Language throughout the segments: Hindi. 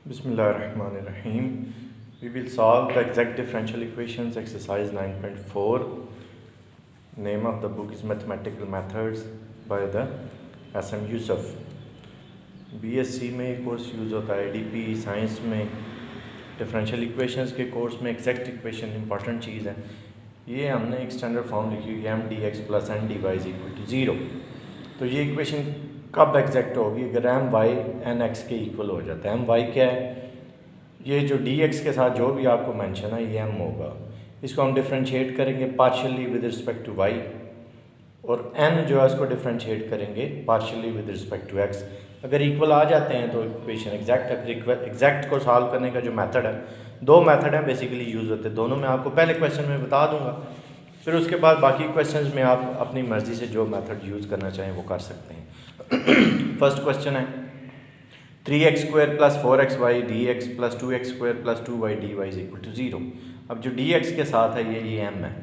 Bismillahirrahmanirrahim. We will solve the exact differential equations exercise 9.4. Name of the book is Mathematical Methods by the SM Yusuf. BSc में कोर्स यूज़ होता है, DP साइंस में डिफरेंशियल इक्वेशंस के कोर्स में एग्जैक्ट इक्वेशन इंपॉर्टेंट चीज़ है। ये हमने एक स्टैंडर्ड फॉर्म लिखी हुई है m dx plus n dy is equal to 0। तो ये इक्वेशन कब एग्जैक्ट होगी? अगर m y n x के इक्वल हो जाता है। m y क्या है? ये जो dx के साथ जो भी आपको मेंशन है ये m होगा। इसको हम डिफरेंशिएट करेंगे partially with respect to y, और n जो है उसको डिफरेंशिएट करेंगे partially with respect to x। अगर इक्वल आ जाते हैं तो इक्वेशन एग्जैक्ट है। एग्जैक्ट को सॉल्व करने का जो मेथड है, दो मेथड हैं बेसिकली यूज़ होते हैं। दोनों मैं आपको पहले क्वेश्चन में बता दूंगा, फिर उसके बाद बाकी क्वेश्चंस में आप अपनी मर्ज़ी से जो मेथड यूज़ करना चाहें वो कर सकते हैं। फर्स्ट क्वेश्चन है 3x² plus 4xy dx plus 2x² plus 2y dy is equal to 0। अब जो dx के साथ है ये m है,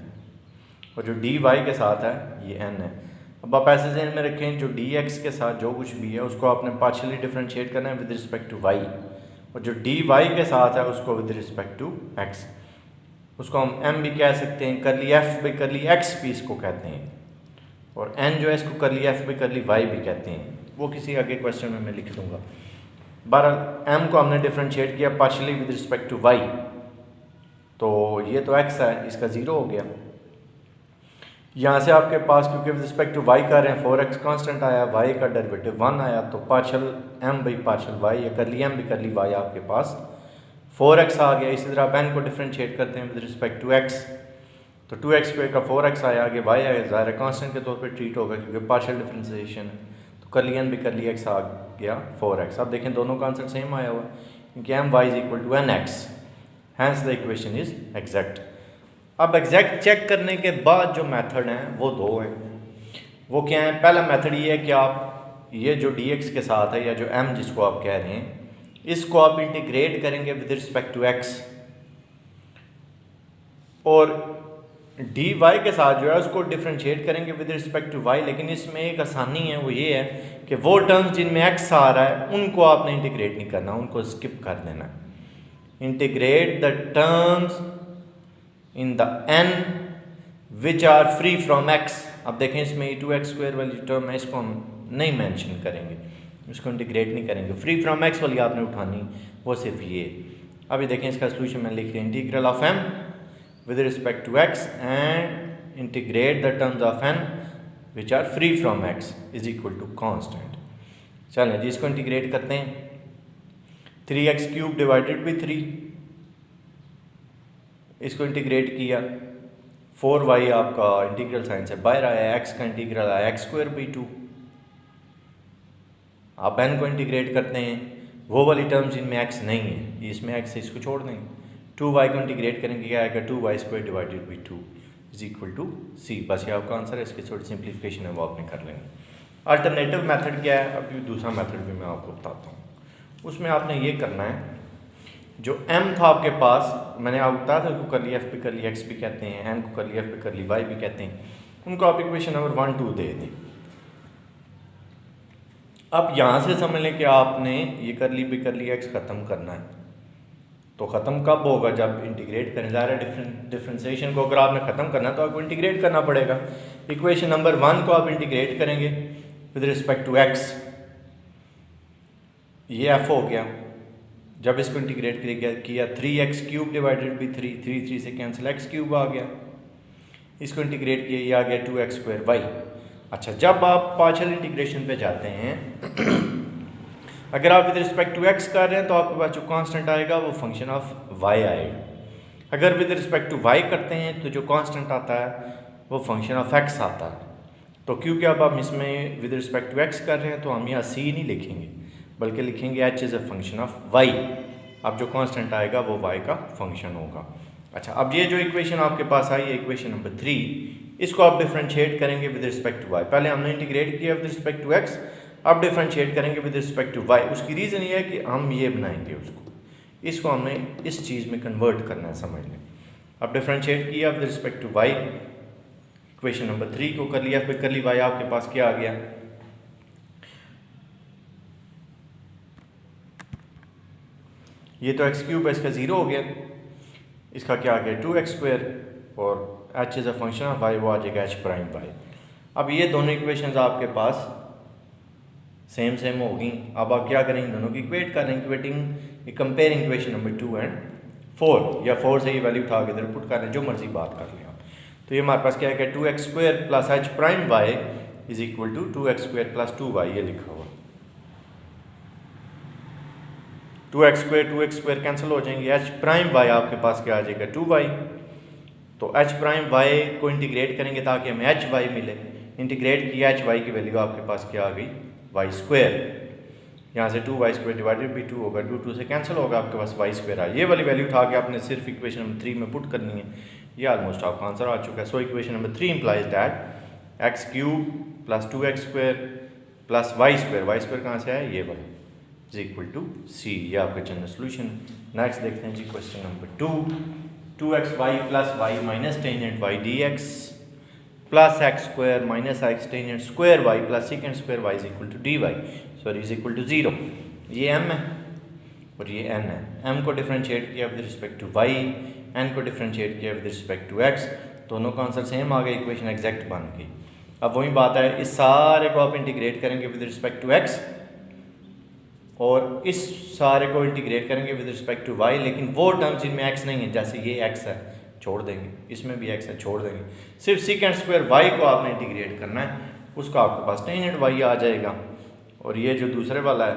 और जो dy के साथ है ये n है। अब आप ऐसे ज़हन में रखें, जो dx के साथ जो कुछ भी है उसको आपने पार्शियली डिफरेंशिएट करना है विद रिस्पेक्ट टू y, और जो dy के साथ है उसको विद रिस्पेक्ट टू x। उसको हम m भी कह सकते हैं, करली f भी, करली x भी इसको कहते हैं, और n जो है इसको करली f भी, करली y भी कहते हैं। वो किसी आगे क्वेश्चन में मैं लिख दूंगा। बहरहाल m को हमने डिफरेंशिएट किया partially with respect to y, तो ये तो x है, इसका 0 हो गया। यहाँ से आपके पास क्योंकि विद रिस्पेक्ट टू y कर रहे हैं 4x कांस्टेंट आया, y का डेरिवेटिव 1 आया, तो partial m by partial y या करली m भी करली y आपके पास 4x आ गया। इसी तरह आप n को डिफरेंशिएट करते हैं विद रिस्पेक्ट टू x, तो 2x² का 4x आया, आगे y आया, ज़ाहिर कांस्टेंट के तौर पे ट्रीट होगा क्योंकि पार्शियल डिफरेंशिएशन है। तो करली n भी करली x आ गया 4x। अब देखें दोनों का आंसर सेम आया हुआ क्योंकि my is equal to nx, hence the equation is exact. अब एग्जैक्ट चेक करने के बाद जो मेथड हैं वो दो हैं। वो क्या है? पहला मेथड ये है कि आप ये जो dx के साथ है या जो m जिसको आप कह रहे हैं, इसको आप इंटीग्रेट करेंगे विद रिस्पेक्ट टू x, और dy के साथ जो है उसको डिफरेंशिएट करेंगे विद रिस्पेक्ट टू y। लेकिन इसमें एक आसानी है, वो ये है कि वो टर्म्स जिनमें x आ रहा है उनको आपने इंटीग्रेट नहीं करना, उनको स्किप कर देना है। Integrate the terms in the n which are free from x। अब देखें इसमें 2x² वाली टर्म है, इसको हम नहीं मेंशन करेंगे, इसको इंटीग्रेट नहीं करेंगे। फ्री फ्रॉम x वाली आपने उठानी, वो सिर्फ ये। अभी देखें इसका सोल्यूशन मैं लिख रही हूँ, integral of m with respect to x and integrate the terms of n which are free from x is equal to constant. चलें जी, इसको इंटीग्रेट करते हैं। 3x³ डिवाइडेड बाई 3, इसको इंटीग्रेट किया। 4y आपका इंटीग्रल साइन से बाहर आया, x का इंटीग्रल आया x² बाई 2। आप n को इंटीग्रेट करते हैं, वो वाली टर्म्स जिनमें x नहीं है, इसमें x है, इसको छोड़ देंगे। 2y को इंटीग्रेट करेंगे, क्या आएगा? 2y² divided by 2 is equal to c। बस ये आपका आंसर है। इसकी थोड़ी सिंप्लीफिकेशन है वो आपने कर लेंगे। अल्टरनेटिव मेथड क्या है? अब दूसरा मेथड भी मैं आपको बताता हूँ। उसमें आपने ये करना है, जो m था आपके पास, मैंने आपको बताया था उसको करली f भी, करली x भी कहते हैं, n को करली f भी, करली y भी कहते हैं। उनको आप इक्वेशन नंबर 1 2 दे दें। अब यहाँ से समझ लें कि आपने ये करली भी, करली x ख़त्म करना है। तो ख़त्म कब होगा? जब इंटीग्रेट करें। ज़ाहिर है डिफरेंशिएशन को अगर आपने ख़त्म करना है तो आपको इंटीग्रेट करना पड़ेगा। इक्वेशन नंबर 1 को आप इंटीग्रेट करेंगे विद रिस्पेक्ट टू x, ये f हो गया। जब इसको इंटीग्रेट किया 3x³ डिवाइडेड बाई 3, 3 से कैंसिल x³ आ गया। इसको इंटीग्रेट किया, ये आ गया 2x² y। अच्छा, जब आप पार्शियल इंटीग्रेशन पे जाते हैं अगर आप विद रिस्पेक्ट टू x कर रहे हैं तो आपके पास जो कांस्टेंट आएगा वो फंक्शन ऑफ y आएगा। अगर विद रिस्पेक्ट टू y करते हैं तो जो कांस्टेंट आता है वो फंक्शन ऑफ x आता है। तो क्योंकि अब हम इसमें विद रिस्पेक्ट टू x कर रहे हैं तो हम यहाँ c नहीं लिखेंगे, बल्कि लिखेंगे h is a function of y। अब जो कांस्टेंट आएगा वो y का फंक्शन होगा। अच्छा, अब ये जो इक्वेशन आपके पास आई है, इक्वेशन नंबर 3, इसको आप डिफरेंशिएट करेंगे विद रिस्पेक्ट टू y। पहले हमने इंटीग्रेट किया विद रिस्पेक्ट टू x, अब डिफरेंशिएट करेंगे विद रिस्पेक्ट टू y। उसकी रीज़न ये है कि हम ये बनाएंगे उसको, इसको हमने इस चीज़ में कन्वर्ट करना है, समझ लें। अब डिफरेंशिएट किया with respect to y, equation number 3 को कर लिया, फिर कर ली y, आपके पास क्या आ गया? ये तो एक्स क्यूब है, इसका 0 हो गया, इसका क्या आ गया 2x² और h is a function of y, वो आ जाएगा h प्राइम y। अब ये दोनों इक्वेशंस आपके पास सेम होगी। अब आप क्या करेंगे, दोनों की इक्वेट कर रहे हैं, equating comparing equation number 2 and 4 या 4 से ये वैल्यू उठा के इधर पुट कर रहे हैं, जो मर्जी बात कर लें आप। तो ये हमारे पास क्या है, 2x² plus h prime y is equal to 2x² plus 2y, ये लिखा हुआ। 2x² कैंसिल हो जाएंगे, h प्राइम y आपके पास क्या आ जाएगा 2y। तो h प्राइम y को इंटीग्रेट करेंगे ताकि हमें hy मिले। इंटीग्रेट किया hy की वैल्यू आपके पास क्या आ गई y²। यहाँ से 2y² डिवाइडेड बाई 2 होगा, 2 से कैंसिल होगा, आपके पास y² आ। ये वाली वैल्यू उठा के आपने सिर्फ इक्वेशन नंबर 3 में पुट करनी है। ये ऑलमोस्ट आपका आंसर आ चुका है। So equation number 3 implies that x³ plus 2x² plus y² कहाँ से आया, ये वाला इज इक्वल टू c। ये आपका जनरल सोल्यूशन। नेक्स्ट देखते हैं जी question number 2xy plus y minus tangent y dx plus x² minus x tangent square y plus secant square y is equal to dy, sorry is equal to 0। ये m है और ये n है। m को डिफरेंशिएट किया with respect to y, n को डिफरेंशिएट किया विद रिस्पेक्ट टू x, दोनों का आंसर सेम आ गया, इक्वेशन एग्जैक्ट बन गई। अब वही बात है, इस सारे को आप इंटीग्रेट करेंगे विद रिस्पेक्ट टू x और इस सारे को इंटीग्रेट करेंगे विद रिस्पेक्ट टू y, लेकिन वो टर्म्स जिनमें x नहीं है, जैसे ये x है छोड़ देंगे, इसमें भी x है छोड़ देंगे, सिर्फ सेकेंड स्क्वायर y को आपने इंटीग्रेट करना है, उसका आपके पास टेंजेंट y आ जाएगा। और ये जो दूसरे वाला है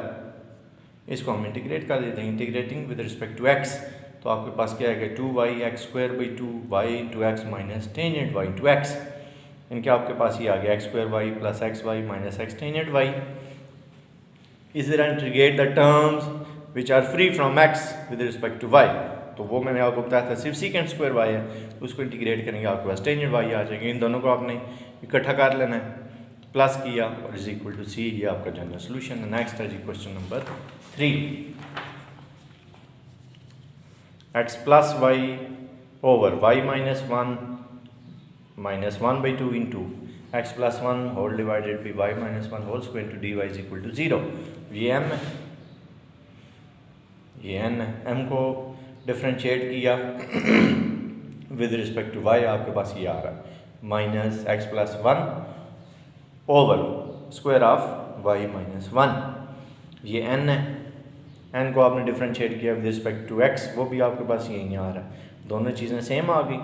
इसको हम इंटीग्रेट कर देते हैं, integrating with respect to x, तो आपके पास क्या आएगा 2y(x²/2 y into x minus tangent y into x। इनके आपके पास ये आ गया x² y plus xy minus x tangent y। Is integrate the terms which are free from x with respect to y, तो वो मैंने आपको बताया था सिर्फ सेकेंड स्क्वायर y है, उसको इंटीग्रेट करेंगे आपके पास टेंजेंट y आ जाएंगे। इन दोनों को आपने इकट्ठा कर लेना है, प्लस किया और इज इक्वल टू c, ये आपका जनरल सोल्यूशन है। नेक्स्ट है जी question number 3, x plus y over y minus 1/2 into x plus 1 whole divided by y minus 1 whole square into dy is equal to 0। ये m है, ये n है। m को डिफरेंशिएट किया विद रिस्पेक्ट टू y, आपके पास ये आ रहा है minus x plus 1 over square of y minus 1, ये n है। n को आपने डिफरेंशिएट किया विद रिस्पेक्ट टू x, वो भी आपके पास यही आ रहा है, दोनों चीज़ें सेम आ गई,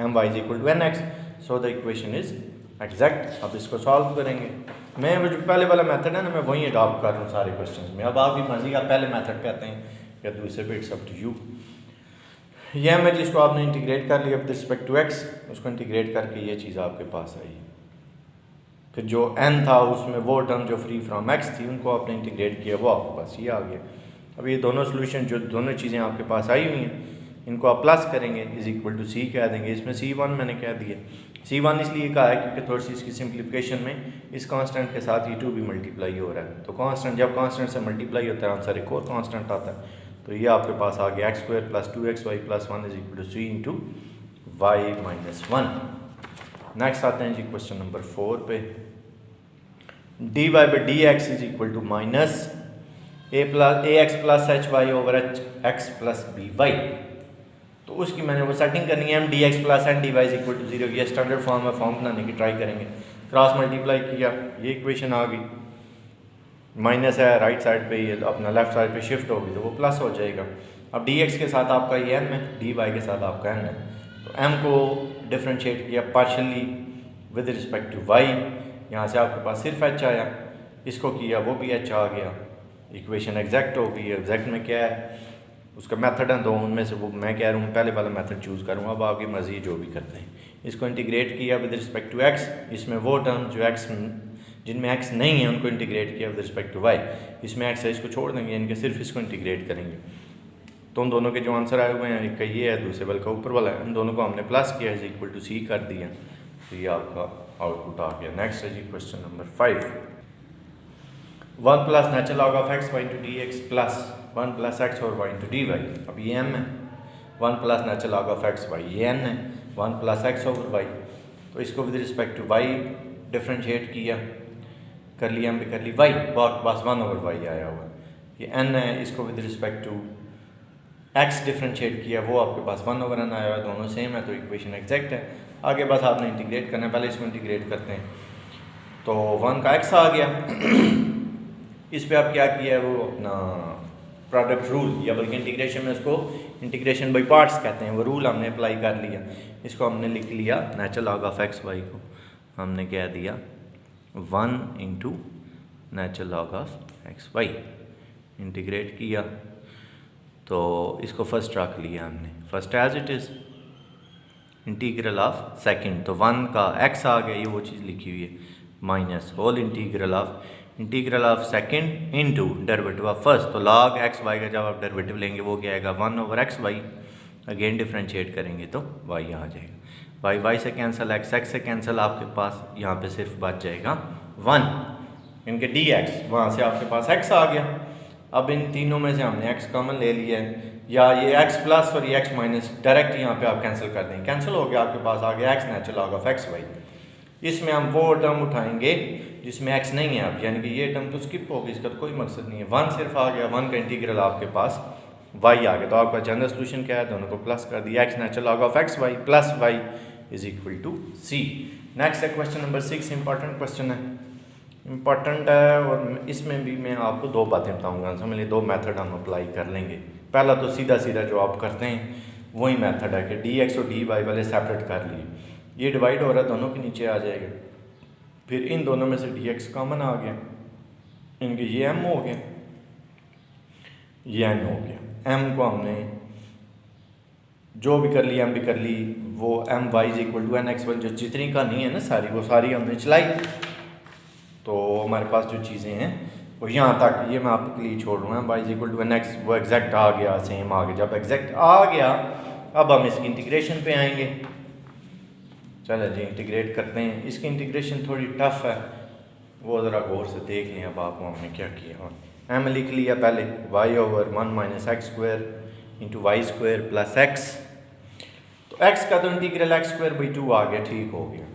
m y is equal to nx, so the equation is exact. अब इसको सॉल्व करेंगे। मैं वो जो पहले वाला मेथड है ना, मैं वही अडॉप्ट कर रहा हूँ सारे क्वेश्चन में। अब आपकी मर्जी, आप पहले मेथड पे आते हैं या दूसरे पे, इट्स अप टू यू। ये m है जिसको आपने इंटीग्रेट कर लिया विद रिस्पेक्ट टू x, उसको इंटीग्रेट करके ये चीज़ आपके पास आई। फिर जो n था उसमें वो टर्म जो फ्री फ्रॉम x थी, उनको आपने इंटीग्रेट किया, वो आपके पास ये आ गया। अब ये दोनों सोल्यूशन, जो दोनों चीज़ें आपके पास आई हुई हैं, इनको आप प्लस करेंगे, इज इक्वल टू c कह देंगे। इसमें c1 मैंने कह दिया, c1 इसलिए कहा है क्योंकि थोड़ी सी इसकी सिंप्लीफिकेशन में इस कांस्टेंट के साथ ये 2 भी मल्टीप्लाई हो रहा है, तो कांस्टेंट जब कांस्टेंट से मल्टीप्लाई होता है आंसर एक और कांस्टेंट आता है। तो ये आपके पास आ गया x² plus 2xy plus 1 is equal to c into y minus 1। Next आते हैं जी क्वेश्चन नंबर 4 पे, dy by dx is equal to minus ax plus hy over x plus by। तो उसकी मैंने वो सेटिंग करनी है, m dx plus n dy is equal to 0। ये स्टैंडर्ड फॉर्म है, फॉर्म बनाने की ट्राई करेंगे। क्रॉस मल्टीप्लाई किया, ये इक्वेशन आ गई, माइनस है राइट साइड पे, ये अपना लेफ्ट साइड पे शिफ्ट होगी तो वो प्लस हो जाएगा। अब dx के साथ आपका ये m है, dy के साथ आपका n है, तो m को डिफरेंशिएट किया partially with respect to y, यहाँ से आपके पास सिर्फ h आया, इसको किया वो भी h आ गया, इक्वेशन एग्जैक्ट हो गई। एग्जैक्ट में क्या है, उसका मेथड है दो, उनमें से वो मैं कह रहा हूँ पहले वाला मेथड चूज़ करूँगा, अब आपकी मर्जी जो भी करते हैं। इसको इंटीग्रेट किया विद रिस्पेक्ट टू x, इसमें वो टर्म जो x जिनमें x नहीं है उनको इंटीग्रेट किया विद रिस्पेक्ट टू y, इसमें x है इसको छोड़ देंगे, इनके सिर्फ इसको इंटीग्रेट करेंगे। तो उन दोनों के जो आंसर आए हुए हैं, एक का ये है, दूसरे वाले का ऊपर वाला है, इन दोनों को हमने प्लस किया इज इक्वल टू c कर दिया, तो ये आपका आउटपुट आ गया। नेक्स्ट है जी question number 5, 1 plus natural log of x y into d x plus 1 plus x और y इंटू डी वाई। अब ये m है, 1 plus natural log of x y, ये n है, 1 प्लस x ओवर y, तो इसको with respect to y differentiate किया, कर लिया हम भी कर ली y, बहुत पास 1 ओवर y आया हुआ, ये n है, इसको with respect to x differentiate किया वो आपके पास 1/n आया हुआ, दोनों सेम है तो इक्वेशन एग्जैक्ट है। आगे बस आपने इंटीग्रेट करना है, पहले इसको इंटीग्रेट करते हैं। तो 1 का x आ गया इस पे आप क्या किया है वो अपना प्रोडक्ट रूल, या बल्कि इंटीग्रेशन में उसको इंटीग्रेशन बाई पार्ट्स कहते हैं, वो रूल हमने अप्लाई कर लिया। इसको हमने लिख लिया natural log of x y को हमने क्या दिया 1 into natural log of x y. Integrate किया तो इसको फर्स्ट रख लिया हमने, first as it is integral of second, तो 1 का x आ गया, ये वो चीज़ लिखी हुई है, minus whole integral of second into derivative of first. तो log x y का जब आप डेरिवेटिव लेंगे वो क्या आएगा 1/x y, अगेन डिफ्रेंशिएट करेंगे तो y आ जाएगा, y से कैंसिल, x से कैंसिल, आपके पास यहाँ पे सिर्फ बच जाएगा 1 इनके dx, वहाँ से आपके पास x आ गया। अब इन तीनों में से हमने x कॉमन ले लिया है, या ये x प्लस और ये x माइनस डायरेक्ट यहाँ पे आप कैंसिल कर देंगे, कैंसिल हो गया, आपके पास आ गया x natural log of x y. इसमें हम वो टर्म उठाएंगे जिसमें x नहीं है अब, यानी कि ये टर्म तो स्किप होगी, इसका तो कोई मकसद नहीं है। 1 सिर्फ आ गया, 1 का इंटीग्रल आपके पास y आ गया, तो आपका जनरल सोल्यूशन क्या है, दोनों को प्लस कर दिया, x natural log of x y plus y is equal to c। Next है क्वेश्चन नंबर 6, इंपॉर्टेंट क्वेश्चन है, इम्पॉर्टेंट है, और इसमें भी मैं आपको दो बातें बताऊंगा, समझ लीजिए दो मेथड हम अप्लाई कर लेंगे। पहला तो सीधा सीधा जो आप करते हैं वही मेथड है कि dx और dy वाले सेपरेट कर लिए, ये डिवाइड हो रहा है दोनों के नीचे आ जाएगा, फिर इन दोनों में से dx कॉमन आ गया, इनके ये m हो गया, ये n हो गया, m को हमने जो भी कर ली m भी कर ली, वो m y is equal to n x y, जो जितनी का नहीं है ना सारी, वो सारी हमने चलाई, तो हमारे पास जो चीज़ें हैं वो यहाँ तक, ये मैं आपके लिए छोड़ रहा हूँ, y is equal to n x, वो एग्जैक्ट आ गया, सेम आ गया। जब एग्जैक्ट आ गया अब हम इसकी इंटीग्रेशन पे आएंगे, चलो जी इंटीग्रेट करते हैं। इसकी इंटीग्रेशन थोड़ी टफ है, वो ज़रा गौर से देख लें। अब आपको हमने क्या किया, m लिख लिया पहले y/1 minus x square into y square plus x, तो x का तो इंटीग्रल x²/2 आ गया, ठीक हो गया।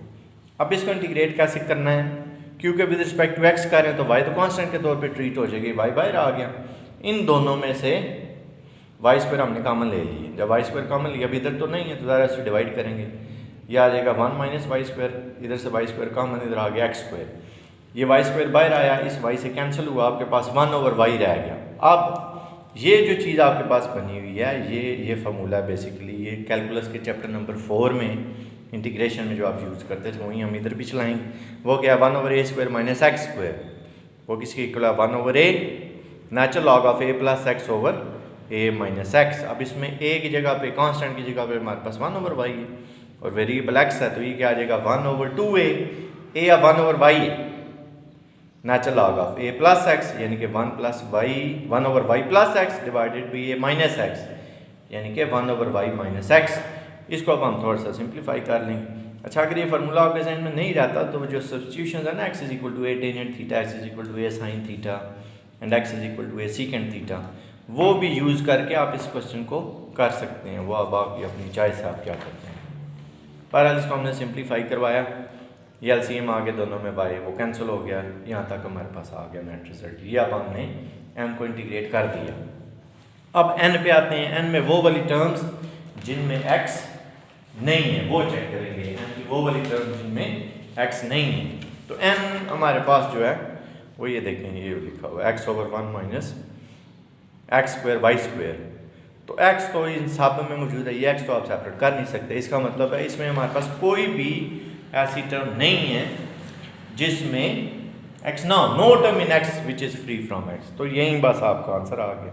अब इसको इंटीग्रेट कैसे करना है, क्योंकि विद रिस्पेक्ट टू x कर रहे हैं तो y तो कांस्टेंट के तौर पे ट्रीट हो जाएगी, y बाहर आ गया। इन दोनों में से y² हमने कॉमन ले लिए, जब y² कॉमन लिया, अब इधर तो नहीं है तो ज़रा से डिवाइड करेंगे, ये आ जाएगा 1 माइनस y², इधर से y² कॉमन, इधर आ गया x², ये y² बाहर आया, इस y से कैंसिल हुआ, आपके पास 1/y रह गया। अब ये जो चीज़ आपके पास बनी हुई है, ये फार्मूला है बेसिकली, ये कैलकुलस के चैप्टर नंबर 4 में इंटीग्रेशन में जो आप यूज़ करते थे वहीं हम इधर भी चलाएंगे। वो क्या 1/a² माइनस x², वो किसकी इक्वल है 1/a natural log of a plus x over a minus x. अब इसमें a की जगह पे, कांस्टेंट की जगह पे हमारे पास 1/y है, और वेरिएबल x है, तो ये क्या आ जाएगा 1/2a, a या 1/y है, natural log of a plus x, यानी कि 1/y plus x divided by a minus x, यानी कि 1/y माइनस एक्स। इसको अब हम थोड़ा सा सिंप्लीफाई कर लेंगे। अच्छा, अगर ये फार्मूला आपके जहन में नहीं रहता तो जो सब्स्टिट्यूशन है ना, x is equal to a tan theta, x is equal to a sine theta and x is equal to a secant theta, वो भी यूज़ करके आप इस क्वेश्चन को कर सकते हैं, वो अब आपकी अपनी चॉइस है आप क्या करते हैं। बहरहाल इसको हमने सिंप्लीफाई करवाया, ये एलसीएम आ गया दोनों में बाय, वो कैंसिल हो गया, यहाँ तक हमारे पास आ गया नेट रिजल्ट। ये अब हमने n को इंटीग्रेट कर दिया। अब n पे आते हैं, n में वो वाली टर्म्स जिनमें x नहीं है वो चेक करेंगे, n की वो वाली टर्म जिनमें x नहीं है। तो n हमारे पास जो है वो ये देखेंगे, ये लिखा हुआ है x/1 माइनस x² y², तो x तो इन सब में मौजूद है, ये x तो आप सेपरेट कर नहीं सकते। इसका मतलब है इसमें हमारे पास कोई भी ऐसी टर्म नहीं है जिसमें x ना, no term in x which is free from x। तो यही बस आपका आंसर आ गया,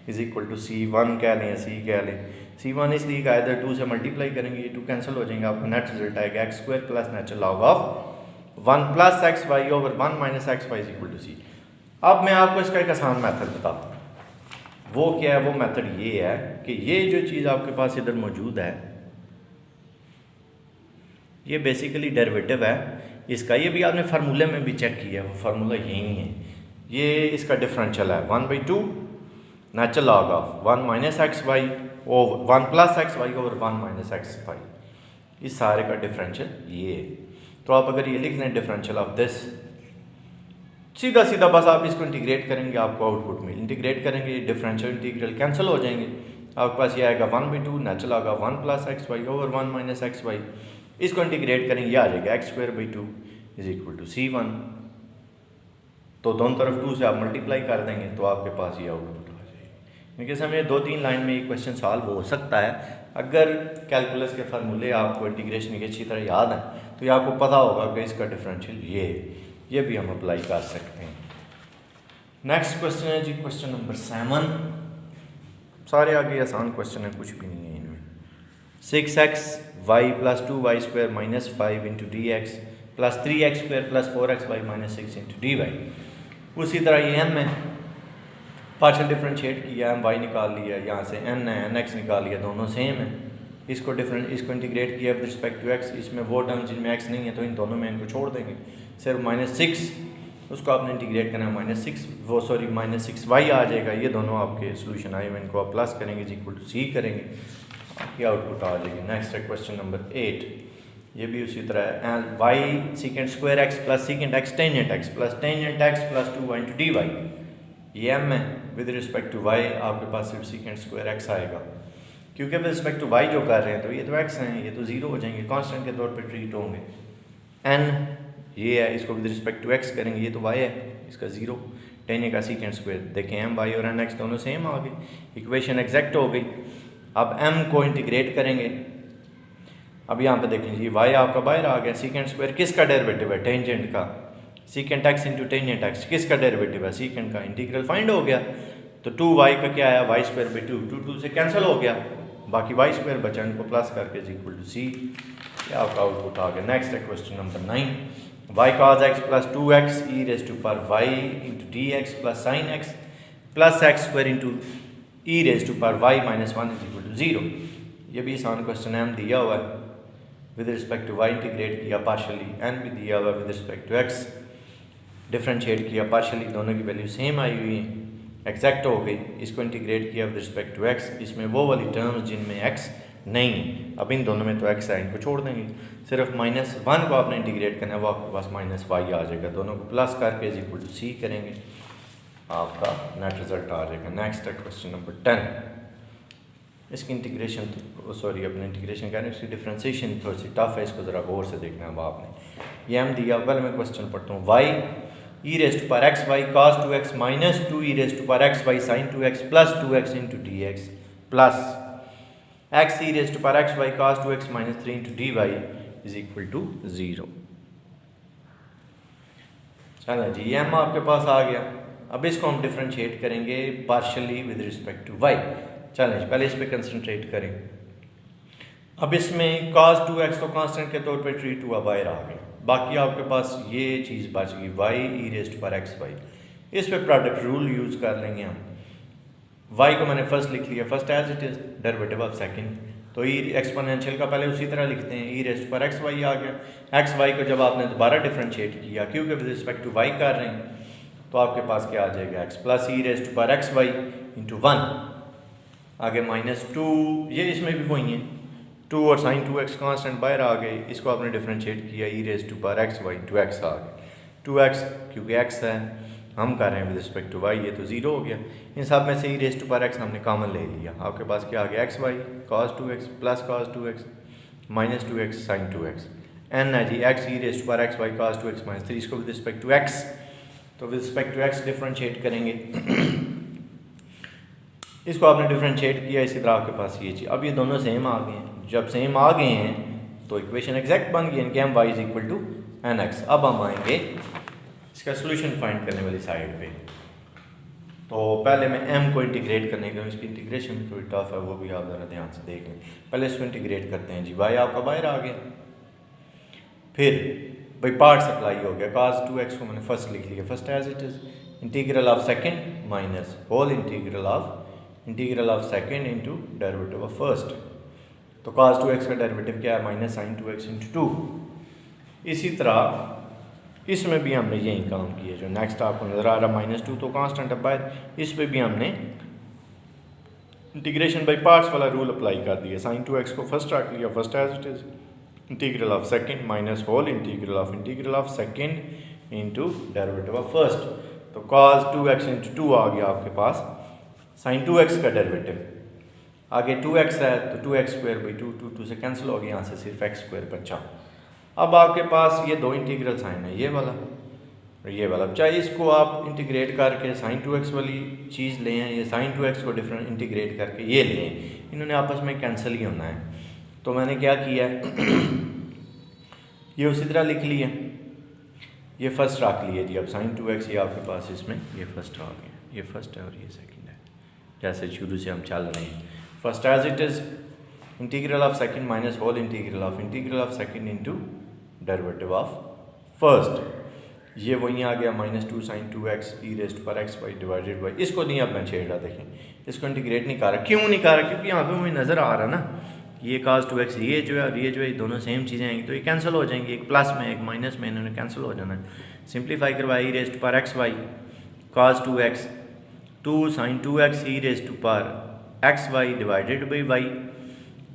इज इक्वल टू c1 कह लें या c कह लें। c1 इसलिए का इधर 2 से मल्टीप्लाई करेंगे, ये 2 कैंसिल हो जाएंगे, आपका नेट रिजल्ट आएगा x² plus natural log of 1 प्लस x/1 minus x/y is equal to c। अब मैं आपको इसका एक आसान मेथड बताता हूँ, वो क्या है, वो मेथड ये है कि ये जो चीज़ आपके पास इधर मौजूद है, ये बेसिकली डेरिवेटिव है इसका, ये भी आपने फार्मूले में भी चेक किया, वो फार्मूला यही है, ये इसका डिफरेंशियल है 1/2 natural log of 1 minus x/y over 1 plus x/y over 1 minus x/y, इस सारे का डिफरेंशियल ये है। तो आप अगर ये लिख दें डिफरेंशियल ऑफ दिस, सीधा सीधा बस आप इसको इंटीग्रेट करेंगे, आपको आउटपुट में इंटीग्रेट करेंगे, डिफरेंशियल इंटीग्रल कैंसिल हो जाएंगे, आपके पास ये आएगा 1/2, नेचुरल आएगा 1 + xy ओवर 1 - xy। इसको इंटीग्रेट करेंगे, ये आ जाएगा x² 2 = c1। तो दोनों तरफ 2 से आप मल्टीप्लाई कर देंगे तो आपके पास ये आउटपुट आ जाएगी। इनके समझे 2-3 लाइन में ये क्वेश्चन सॉल्व हो सकता है। अगर कैलकुलस के फार्मूले आपको इंटीग्रेशन की अच्छी तरह याद है तो ये आपको पता होगा कि इसका डिफरेंशियल ये भी हम अप्लाई कर सकते हैं। नेक्स्ट क्वेश्चन है जी क्वेश्चन नंबर 7। सारे आगे आसान क्वेश्चन है, कुछ भी नहीं है इनमें। 6xy + 2y² - 5 × dx + 3x² + 4xy - 6 × dy। उसी तरह ये m है, पार्शियल डिफरेंशिएट किया, m y निकाल लिया, यहाँ से n है n x निकाल लिया, दोनों सेम है। इसको इंटीग्रेट किया विद रिस्पेक्ट टू x। इसमें वो टर्म जिनमें x नहीं है तो इन दोनों में इनको छोड़ देंगे, सिर्फ -6 उसको आपने इंटीग्रेट करना है, -6y आ जाएगा। ये दोनों आपके सोल्यूशन आए हुए, इनको आप प्लस करेंगे = c करेंगे, आपकी आउटपुट आ जाएगी। नेक्स्ट है क्वेश्चन नंबर 8। ये भी उसी तरह है, y sec² x + sec x tan x + tan x + 2y × dy। ये m है, विद रिस्पेक्ट टू y आपके पास सिर्फ sec² x आएगा, क्योंकि विद रिस्पेक्ट टू y जो कर रहे हैं तो ये तो x हैं, ये तो 0 हो जाएंगे, कांस्टेंट के तौर पे ट्रीट होंगे। n ये है, इसको विद रिस्पेक्ट टू x करेंगे, ये तो y है, इसका 0, tan का sec²। देखें m y और n x दोनों सेम आ गए, इक्वेशन एग्जैक्ट हो गई। अब m को इंटीग्रेट करेंगे। अब यहाँ पे देखें जी y आपका बाहर आ गया, sec² किसका डेरिवेटिव है, टेंजेंट का, sec x × tan x किसका डेरिवेटिव है, secant का, इंटीग्रल फाइंड हो गया। तो 2y का क्या आया, y² 2, 2 से कैंसिल हो गया, बाकी y² बचा, इनको प्लस करके = c। ये आपका आउटपुट आ गया। नेक्स्ट है question number 9। y cos x + 2x e raised to power y × dx + sin x + x² × e raised to power y - 1 = 0। ये भी आसान क्वेश्चन है, m दिया हुआ है, with respect to y integrate किया पार्शली, n भी दिया हुआ है, with respect to x differentiate किया पार्शली, दोनों की वैल्यू सेम आई हुई है, एग्जैक्ट हो गई। इसको इंटीग्रेट किया विद रिस्पेक्ट टू x, इसमें वो वाली टर्म्स जिनमें x नहीं है, अब इन दोनों में तो x है, इनको छोड़ देंगे, सिर्फ -1 को आपने इंटीग्रेट करना है, वो आपके पास -y आ जाएगा, दोनों को प्लस करके = c करेंगे, आपका नेट रिजल्ट आ जाएगा। नेक्स्ट है क्वेश्चन नंबर 10। इसकी इंटीग्रेशन अपने इंटीग्रेशन करें, इसकी डिफ्रेंसिएशन थोड़ी सी टफ है, इसको ज़रा गौर से देखना है। अब आपने ये m दिया, पहले मैं क्वेश्चन पढ़ता हूँ। y e raised to power xy cos 2x - 2 e raised to power xy sin 2x + 2x × dx plus x e raised to power xy cos 2x - 3 × dy = 0। चलो जी, ये m आपके पास आ गया। अब इसको हम डिफ्रेंशिएट करेंगे partially with respect to y। चलें पहले इस पर कंसंट्रेट करें। अब इसमें cos 2x तो कांस्टेंट के तौर पे ट्रीट हुआ, बाहर आ गया, बाकी आपके पास ये चीज़ बच गई y e raised to power xy। इस पे प्रोडक्ट रूल यूज़ कर लेंगे हम। y को मैंने फर्स्ट लिख लिया, first as it is, derivative of second, तो e एक्सपोनेंशियल का पहले उसी तरह लिखते हैं, e raised to power xy आ गया। xy को जब आपने दोबारा डिफ्रेंशिएट किया, क्योंकि विद रिस्पेक्ट टू y कर रहे हैं, तो आपके पास क्या आ जाएगा, x + e raised to power xy × 1, आगे -2, ये इसमें भी वही है, 2 और sin 2x कांस्टेंट बाहर आ गए, इसको आपने डिफ्रेंशिएट किया, e raised to power xy × x आ गया, 2x क्योंकि x है, हम कर रहे हैं विद रिस्पेक्ट टू y, ये तो 0 हो गया। इन सब में से e raised to power x हमने कॉमन ले लिया, आपके पास क्या आ गया, xy cos 2x + cos 2x - 2x sin 2x, n है जी x e raised to power xy cos 2x - 3, इसको विद रिस्पेक्ट टू x, तो with respect to x differentiate करेंगे। इसको आपने डिफ्रेंशिएट किया, इसी तरह आपके पास ये चीज़, अब ये दोनों सेम आ गए हैं, जब सेम आ गए हैं तो इक्वेशन एग्जैक्ट बन गई, इनके m y = nx। अब हम आएंगे इसका सोल्यूशन फाइंड करने वाली साइड पे। तो पहले मैं m को इंटीग्रेट करने का, इसकी इंटीग्रेशन भी थोड़ी टफ है, वो भी आप ज़रा ध्यान से देख लें। पहले इसको इंटीग्रेट करते हैं जी, y आपका बाहर आ गया, फिर भाई पार्ट सप्लाई हो गया, cos 2x को मैंने फर्स्ट लिख लिया, first as it is, integral of second minus whole integral of second into derivative of first. तो cos 2x का डेरिवेटिव क्या है, -sin 2x × 2। इसी तरह इसमें भी हमने यही काम किया, जो नेक्स्ट आपको नज़र आ रहा -2 तो कांस्टेंट है बाहर, इस पर भी हमने इंटीग्रेशन बाई पार्ट्स वाला रूल अप्लाई कर दिया, sin 2x को फर्स्ट रख लिया, first as it is, integral of second minus whole integral of second into derivative of first. तो cos 2x × 2 आ गया आपके पास sin 2x का डेरिवेटिव, आगे 2x है तो 2x स्क्वायर बाई 2 से कैंसिल हो गया, यहाँ से सिर्फ x स्क्वायर बचा। अब आपके पास ये दो इंटीग्रल साइन है, ये वाला और ये वाला। चाहे इसको आप इंटीग्रेट करके sin 2x वाली चीज़ ले हैं, ये sin 2x को डिफरेंट इंटीग्रेट करके ये ले हैं, इन्होंने आपस में कैंसिल ही होना है। तो मैंने क्या किया है ये उसी तरह लिख लिया, ये फर्स्ट रख लिया जी। अब sin 2x ये आपके पास इसमें ये फर्स्ट आ गया, ये फर्स्ट है और ये सेकंड है, जैसे शुरू से हम चल रहे हैं। First as it is integral of second minus whole integral of second into derivative of first, ये वहीं आ गया -2 sin 2x e रेज़्ड पर x बाई डिवाइडेड बाई, इसको नहीं अब मैं छेड़ रहा, देखें इसको इंटीग्रेट नहीं कर रहा। क्यों नहीं कर रहा? क्योंकि यहाँ पे मुझे नज़र आ रहा ना ये cos 2x ये जो है और ये जो है दोनों सेम चीज़ें आएंगी तो ये कैंसिल हो जाएंगी, एक प्लस में एक माइनस में इन्होंने कैंसिल हो जाना है। सिंप्लीफाई करवाया e रेज़्ड पर x y cos 2x 2 sin 2x e raised पर x y divided by y,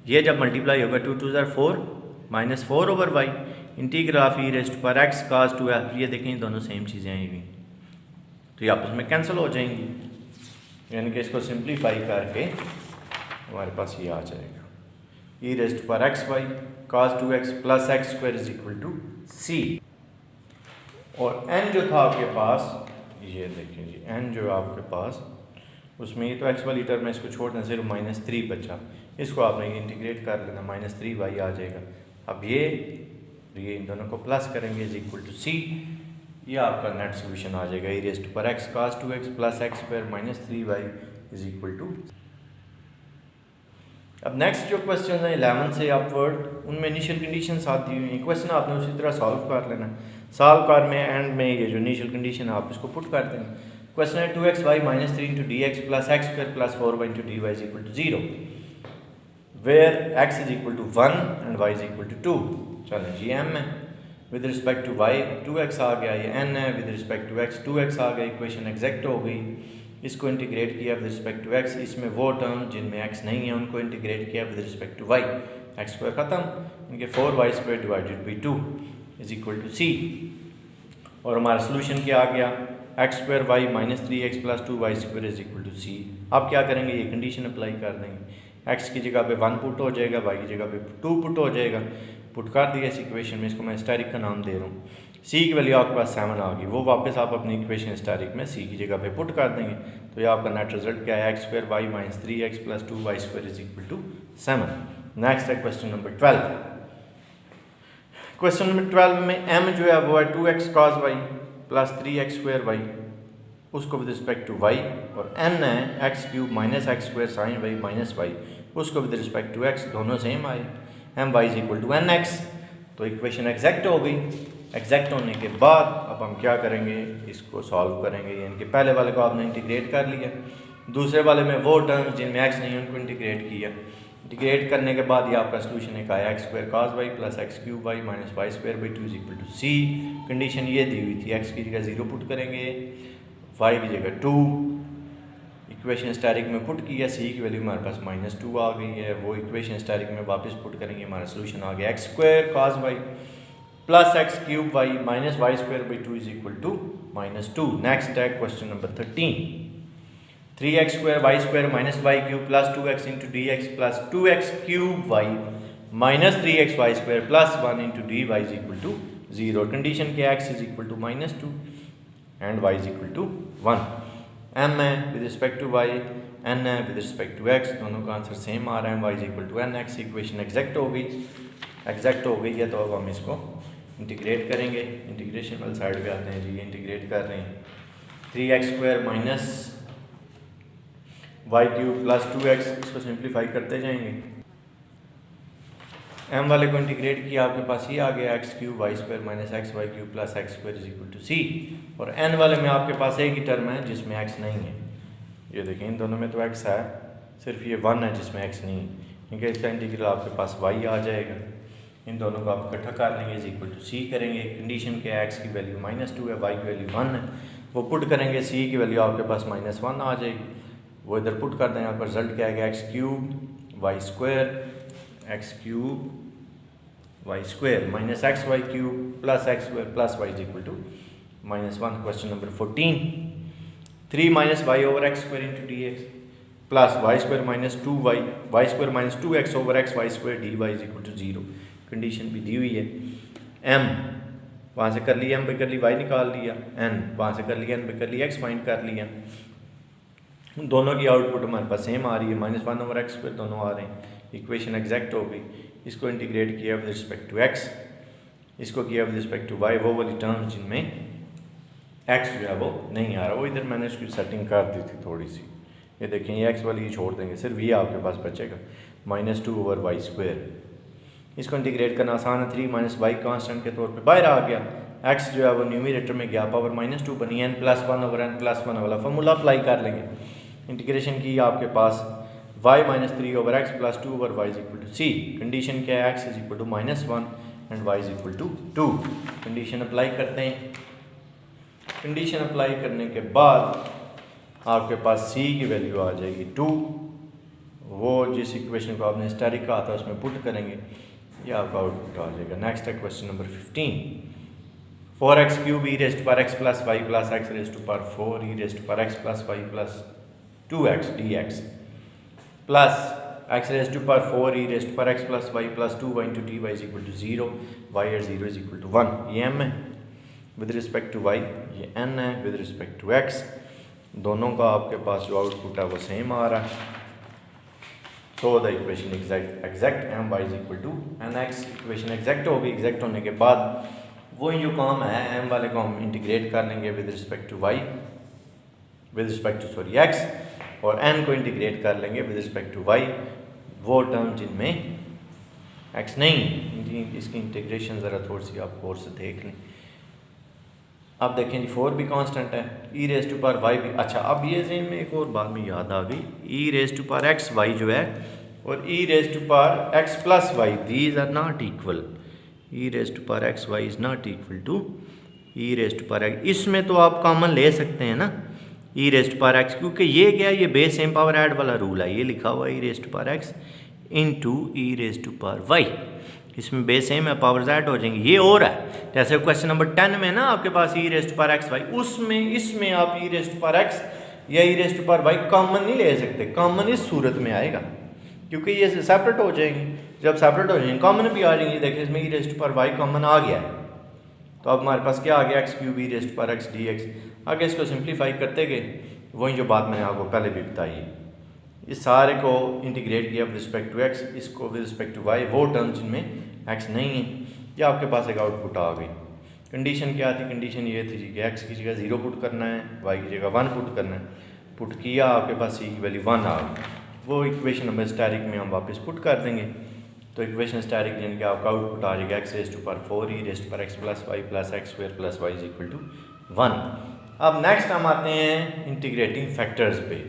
ये जब मल्टीप्लाई होगा 2 2 4 -4 over y integral of e raised पर x cos 2x, ये देखें दोनों सेम चीज़ें आई हुई तो ये आपस में कैंसिल हो जाएंगी, यानी कि इसको सिंप्लीफाई करके हमारे पास ये आ जाएगा ई रेज़्ड पर x y cos 2x plus x square is equal to c। और n जो था आपके पास, ये देखें जी n जो है आपके पास उसमें ये तो x वाली टर्म है, इसको छोड़ना सिर्फ -3 बचा, इसको आपने इंटीग्रेट कर लेना -3y आ जाएगा। अब ये इन दोनों को प्लस करेंगे इज इक्वल टू c, ये आपका नेट सोल्यूशन आ जाएगा ई रेज़्ड पर x cos 2x plus x square -3y is equal to. अब नेक्स्ट जो क्वेश्चन है 11 से अपवर्ड, उनमें इनिशियल कंडीशन साथ दी हुई हैं, क्वेश्चन आपने उसी तरह सॉल्व कर लेना। सॉल्व कर में एंड में ये जो इनिशियल कंडीशन है आप इसको पुट कर देंगे। क्वेश्चन है 2xy -3 into d x plus x square plus 4y into d y is equal to 0 where x is equal to 1 and y is equal to 2। चलें जी m है, with respect to y 2x आ गया, ये n है, with respect to x 2x आ गया, इक्वेशन एग्जैक्ट हो गई। इसको इंटीग्रेट किया विद रिस्पेक्ट टू x, इसमें वो टर्म जिनमें x नहीं है उनको इंटीग्रेट किया with respect to y, x square ख़त्म, इनके 4y square divided by 2 is equal to c। और हमारा सोल्यूशन क्या आ गया x square y -3x plus 2y square is equal to c। अब क्या करेंगे, ये कंडीशन अप्लाई कर देंगे, x की जगह पे 1 पुट हो जाएगा, y की जगह पे 2 पुट हो जाएगा, पुट कर दिया इस इक्वेशन में, इसको मैं स्टेरिक का नाम दे रहा हूँ। c की वैल्यू आपके पास 7 आ गई, वो वापस आप अपनी इक्वेशन स्टेरिक में c की जगह पे पुट कर देंगे, तो ये आपका नेट रिजल्ट क्या है x square y -3x plus 2y square is equal to 7। Next है क्वेश्चन नंबर 12। क्वेश्चन नंबर 12 में m जो है वो है 2x cos y plus 3x square y, उसको विद रिस्पेक्ट टू y, और n है x cube minus x square sine y minus y, उसको विद रिस्पेक्ट टू x, दोनों सेम आए, m y is equal to n x. तो इक्वेशन एग्जैक्ट हो गई। एग्जैक्ट होने के बाद अब हम क्या करेंगे, इसको सॉल्व करेंगे, यानी कि पहले वाले को आपने इंटीग्रेट कर लिया, दूसरे वाले में वो टर्म्स जिनमें एक्स नहीं उनको इंटीग्रेट किया। इंटीग्रेट करने के बाद ये आपका सोल्यूशन एक आया x square cos y plus x cube y minus y square by 2 is equal to c. Condition ये दी हुई थी, एक्स की जगह 0 पुट करेंगे, वाई की जगह 2, इक्वेशन स्टैरिक में पुट किया, सी की वैल्यू हमारे पास -2 आ गई है, वो इक्वेशन स्टैरिक में वापस पुट करेंगे, हमारा सोल्यूशन आ गया x square cos y plus x cube y minus y square by 2 is equal to -2। Next है question number 13। 3x square y square minus y cube plus 2x into d x plus 2x cube y minus 3x y square plus 1 into d y is equal to 0। Condition के x is equal to -2 and y is equal to 1। m है with respect to y, n है विद रिस्पेक्ट टू x, दोनों का आंसर सेम आ रहा है, y is equal to n x। Equation exact हो गई, एग्जैक्ट हो गई है, तो अब हम इसको इंटीग्रेट करेंगे। इंटीग्रेशन वाली साइड पे आते हैं जी, ये इंटीग्रेट कर रहे हैं 3x square minus y cube plus 2x, इसको सिंप्लीफाई करते जाएंगे। m वाले को इंटीग्रेट किया, आपके पास ये आ गया x cube y square minus x y cube plus x square is equal to c. और n वाले में आपके पास एक ही टर्म है जिसमें x नहीं है, ये देखिए इन दोनों में तो x है, सिर्फ ये 1 है जिसमें x नहीं है, क्योंकि इसका इंटीग्रल आपके पास y आ जाएगा। इन दोनों को आप इकट्ठा कर लेंगे, इज इक्वल टू सी करेंगे। कंडीशन के x की वैल्यू -2 है, y की वैल्यू 1 है, वो पुट करेंगे, c की वैल्यू आपके पास -1 आ जाएगी, वो इधर पुट कर देंगे, आपका रिजल्ट क्या आएगा x cube y square minus x y cube plus x square plus y is equal to -1। Question number 14। 3 minus y over x square into d x plus y square minus 2y, y square minus 2x over x y square d y is equal to 0। Condition भी दी हुई है। m वहाँ से कर लिया, m पे कर ली y निकाल लिया, n वहाँ से कर लिया, n पे कर लिया x फाइंड कर लिया। दोनों की आउटपुट हमारे पास सेम आ रही है, -1 ओवर एक्स स्क्वायर दोनों आ रहे हैं। इक्वेशन एग्जैक्ट हो गई। इसको इंटीग्रेट किया विद रिस्पेक्ट टू x, इसको किया विद रिस्पेक्ट टू y, वो वाली टर्म्स जिनमें x जो है वो नहीं आ रहा, वो इधर मैंने उसकी सेटिंग कर दी थी थोड़ी सी। ये देखें, ये x वाली छोड़ देंगे, सिर्फ ये आपके पास बचेगा -2 ओवर वाई स्क्वायर। इसको इंटीग्रेट करना आसान है, 3 माइनस वाई कांस्टेंट के तौर पे बाहर आ गया, x जो है वो न्यूमरेटर में गया, पावर -2 बनी, n+1 ओवर n+1 वाला फार्मूला अप्लाई कर लेंगे। इंटीग्रेशन की आपके पास y -3 over x plus 2 over y is equal to c। Condition क्या है, x is equal to -1 and y is equal to 2। Condition apply करते हैं। कंडीशन अप्लाई करने के बाद आपके पास c की वैल्यू आ जाएगी 2। वो जिस इक्वेशन को आपने स्टैटिक कहा था उसमें पुट करेंगे, ये आपका आउटपुट आ जाएगा। नेक्स्ट है question number 15। 4x³ e raised to power x plus y plus x raised to power 4 e raised to power x plus y plus 2x dx plus x raised to power 4 e raised to power x plus y plus 2y into dy is equal to 0, y at 0 is equal to 1। ये m है विद रिस्पेक्ट टू y, ये n है विद रिस्पेक्ट टू x। दोनों का आपके पास जो आउटपुट है वो सेम आ रहा है। So the equation exact m y is equal to nx। Equation exact होगी। एग्जैक्ट होने के बाद वही जो काम है m वाले को हम इंटीग्रेट कर लेंगे with respect to y, with respect to x, और n को इंटीग्रेट कर लेंगे विद रिस्पेक्ट टू y, वो टर्म जिनमें x नहीं। इसकी इंटीग्रेशन ज़रा थोड़ी सी आप और से देख लें। अब देखें जी 4 भी कांस्टेंट है, e raise to power y भी। अच्छा, अब ये ज़हन में एक और बात में याद आ गई, e raise to power x y जो है और e raise to power x plus y, these are not equal. e raise to power x y is not equal to e raise to power x। इसमें तो आप कॉमन ले सकते हैं ना e raise to power x, क्योंकि ये क्या है, ये बेस सेम पावर ऐड वाला रूल है। ये लिखा हुआ है e raise to power x into e raise to power y, इसमें बेस सेम है, पावर्स ऐड हो जाएंगी। ये और है, जैसे क्वेश्चन नंबर 10 में ना आपके पास e raise to power x y, उसमें इसमें आप e raise to power x या e raise to power y common नहीं ले सकते। कॉमन इस सूरत में आएगा क्योंकि ये सेपरेट हो जाएंगी। जब सेपरेट हो जाएंगे कॉमन भी आ जाएंगी। देखिए इसमें e raise to power y common आ गया है, तो अब हमारे पास क्या आ गया, x³ e raise to power x dx। आगे इसको सिंप्लीफाई करते गए, वही जो बात मैंने आपको पहले भी बताई है। इस सारे को इंटीग्रेट किया विद रिस्पेक्ट टू x, इसको विद रिस्पेक्ट टू y, वो टर्म जिनमें x नहीं है। ये आपके पास एक आउटपुट आ गई। कंडीशन क्या थी, कंडीशन ये थी कि x की जगह 0 पुट करना है, y की जगह 1 पुट करना है। पुट किया, आपके पास c की वैल्यू 1 आ गई। वो इक्वेशन नंबर स्टैटिक में हम वापस पुट कर देंगे, तो इक्वेशन स्टैटिक यानी कि आपका आउटपुट आ जाएगा x raised to power 4 e raised to power x plus y plus x square plus y is equal to 1। अब नेक्स्ट हम आते हैं इंटीग्रेटिंग फैक्टर्स पे।